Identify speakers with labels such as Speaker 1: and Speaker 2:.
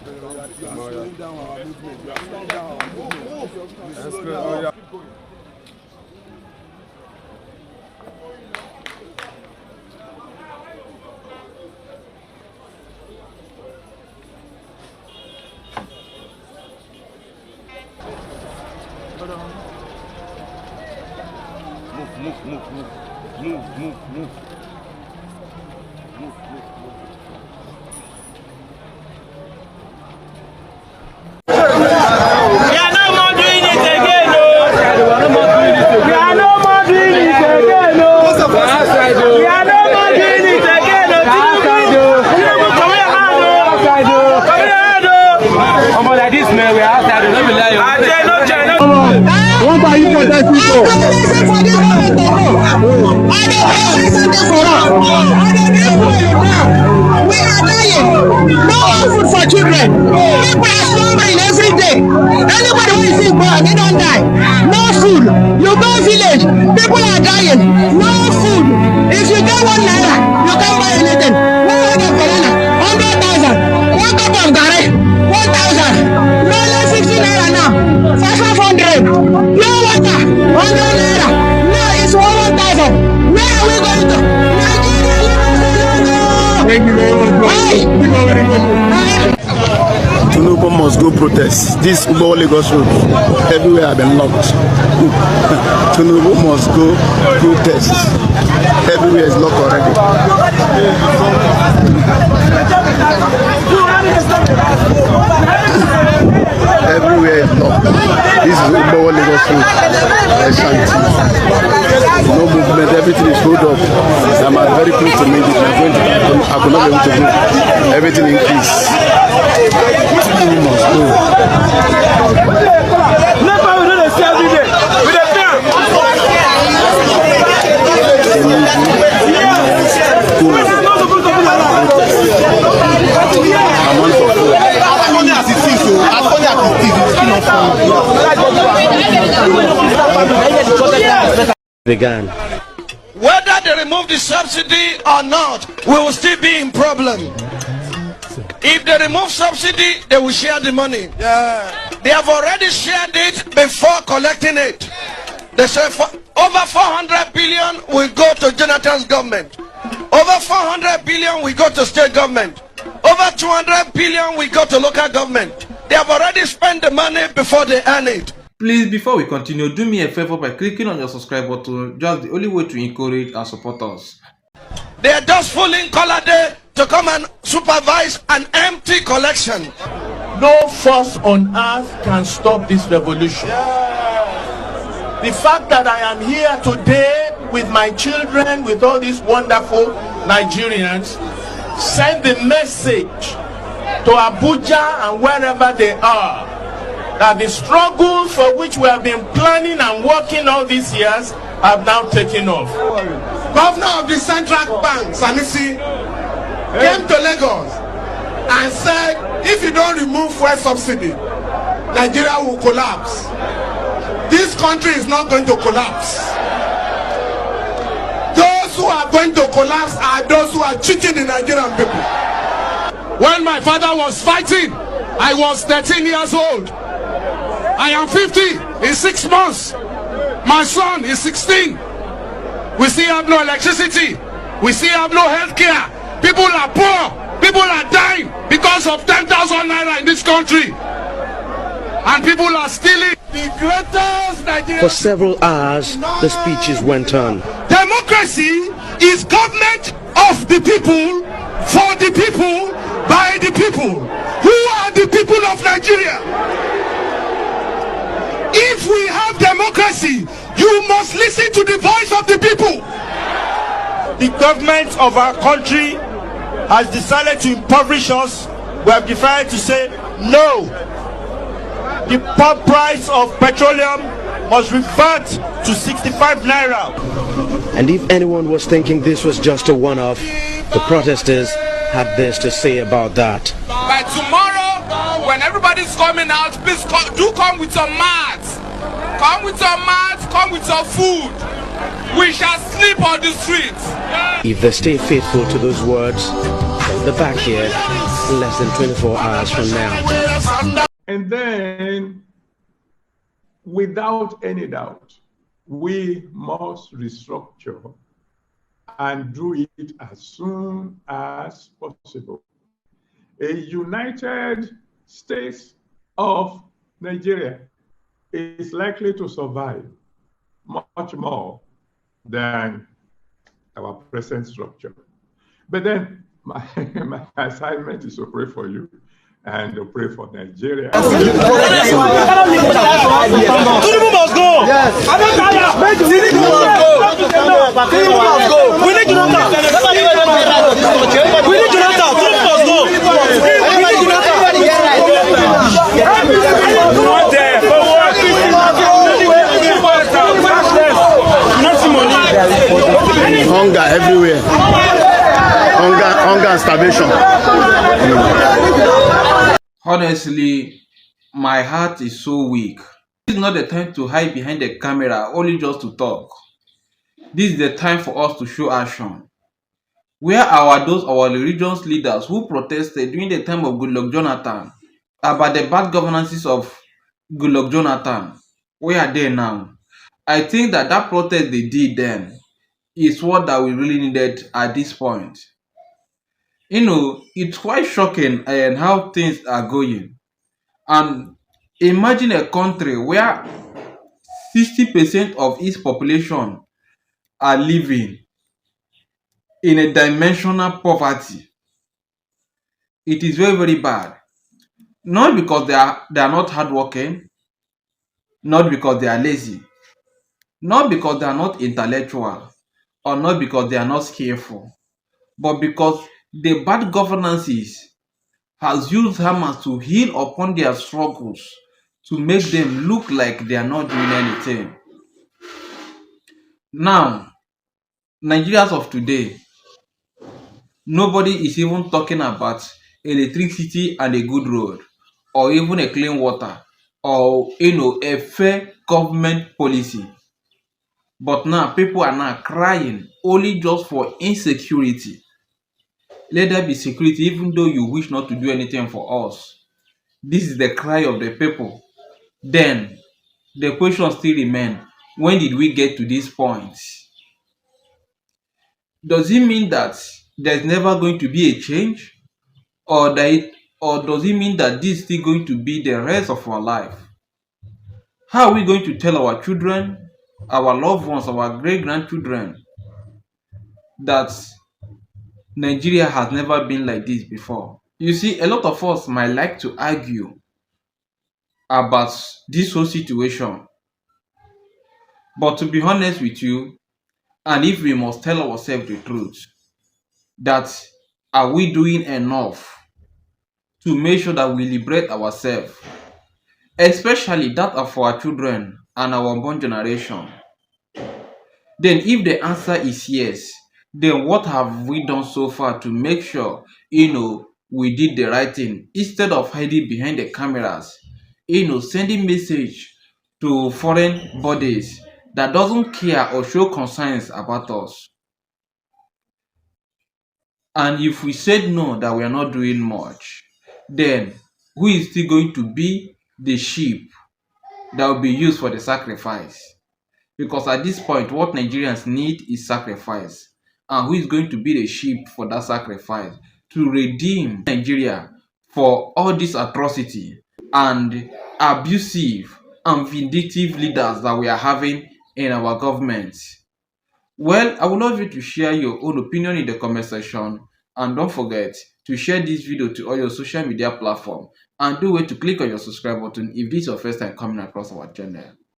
Speaker 1: slowing down our movement. We are slowing down our movement. Move.
Speaker 2: What are you protesting for? We are dying. No food for children. People are starving every day. Anybody who is born, they don't die. No food. You go village, people are dying. No food. If you get 1 naira, you can't buy anything. 100,000. 1 cup of garri, 1,000. No less 50 naira now. 500. No water, 100 naira. Now it's 1,000. Where are we going to? Nigeria.
Speaker 1: Thank you very much. Tinubu must go protest. This Ubo Lagos road, everywhere have been locked. Tinubu must go protest. Everywhere is locked already. Everywhere is locked. This is Ubo Lagos road. No movement, everything is hold up. I'm very close to me. I could not be able to move. Everything increased. You must go.
Speaker 3: Never will do the same every day. With the fear.
Speaker 4: Began.
Speaker 5: Whether they remove the subsidy or not, we will still be in problem. If they remove subsidy, they will share the money. They have already shared it before collecting it. They say for over 400 billion will go to Jonathan's government. Over 400 billion will go to state government. Over 200 billion will go to local government. They have already spent the money before they earn it.
Speaker 6: Please, before we continue, do me a favor by clicking on your subscribe button. Just the only way to encourage and support us.
Speaker 5: They are just fooling color day to come and supervise an empty collection.
Speaker 7: No force on earth can stop this revolution. The fact that I am here today with my children, with all these wonderful Nigerians, send the message to Abuja and wherever they are, that the struggle for which we have been planning and working all these years have now taken off.
Speaker 5: Governor of the Central Bank, Sanusi, came to Lagos and said, if you don't remove fuel subsidy, Nigeria will collapse. This country is not going to collapse. Those who are going to collapse are those who are cheating the Nigerian people. When my father was fighting, I was 13 years old. I am 50 in 6 months. My son is 16. We still have no electricity. We still have no health care. People are poor. People are dying because of 10,000 naira in this country. And people are stealing. The greatest Nigerian.
Speaker 4: For several hours, the speeches went on.
Speaker 5: Democracy is government of the people, for the people, by the people. Who are the people of Nigeria? If we have democracy, you must listen to the voice of the people.
Speaker 7: The government of our country has decided to impoverish us. We have decided to say no. The pump price of petroleum must revert to 65 naira.
Speaker 4: And if anyone was thinking this was just a one-off, the protesters had this to say about that.
Speaker 8: By tomorrow, when everybody's coming out, please do come with some mats. Come with some mats, come with some food. We shall sleep on the streets.
Speaker 4: If they stay faithful to those words, hold the back here. less than 24 hours from now.
Speaker 9: And then, without any doubt, we must restructure and do it as soon as possible. A United States of Nigeria is likely to survive much more than our present structure. But then my assignment is to pray for you and to pray for Nigeria.
Speaker 3: Tinubu must go! Yes! Tinubu must go! Tinubu must go! We need Jonathan! We need Jonathan! Tinubu must go!
Speaker 1: Hunger everywhere. Hunger and starvation.
Speaker 6: Honestly, my heart is so weak. This is not the time to hide behind the camera only just to talk. This is the time for us to show action. Where are our religious leaders who protested during the time of Goodluck Jonathan about the bad governances of Goodluck Jonathan? Where are they now? I think that protest they did then is what that we really needed at this point. You know, it's quite shocking and how things are going. And imagine a country where 60% of its population are living in a dimensional poverty. It is very, very bad. Not because they are not hardworking, not because they are lazy, not because they are not intellectual, or not because they are not skillful, but because the bad governances has used hammers to heal upon their struggles to make them look like they are not doing anything. Now, Nigerians of today, nobody is even talking about electricity and a good road, or even a clean water, or a fair government policy. But now people are now crying only just for insecurity. Let there be security even though you wish not to do anything for us. This is the cry of the people. Then the question still remains, when did we get to this point? Does it mean that there's never going to be a change? Or does it mean that this is still going to be the rest of our life? How are we going to tell our children, our loved ones, our great-grandchildren that Nigeria has never been like this before? You see, a lot of us might like to argue about this whole situation. But to be honest with you, and if we must tell ourselves the truth, that are we doing enough to make sure that we liberate ourselves, especially that of our children and our unborn generation? Then if the answer is yes, then what have we done so far to make sure we did the right thing, instead of hiding behind the cameras, sending message to foreign bodies that doesn't care or show concerns about us? And if we said no, that we are not doing much, then who is still going to be the sheep that will be used for the sacrifice? Because at this point, what Nigerians need is sacrifice. And who is going to be the sheep for that sacrifice to redeem Nigeria for all this atrocity and abusive and vindictive leaders that we are having in our government? Well, I would love you to share your own opinion in the comment section, and don't forget to share this video to all your social media platforms, and do wait to click on your subscribe button if this is your first time coming across our channel.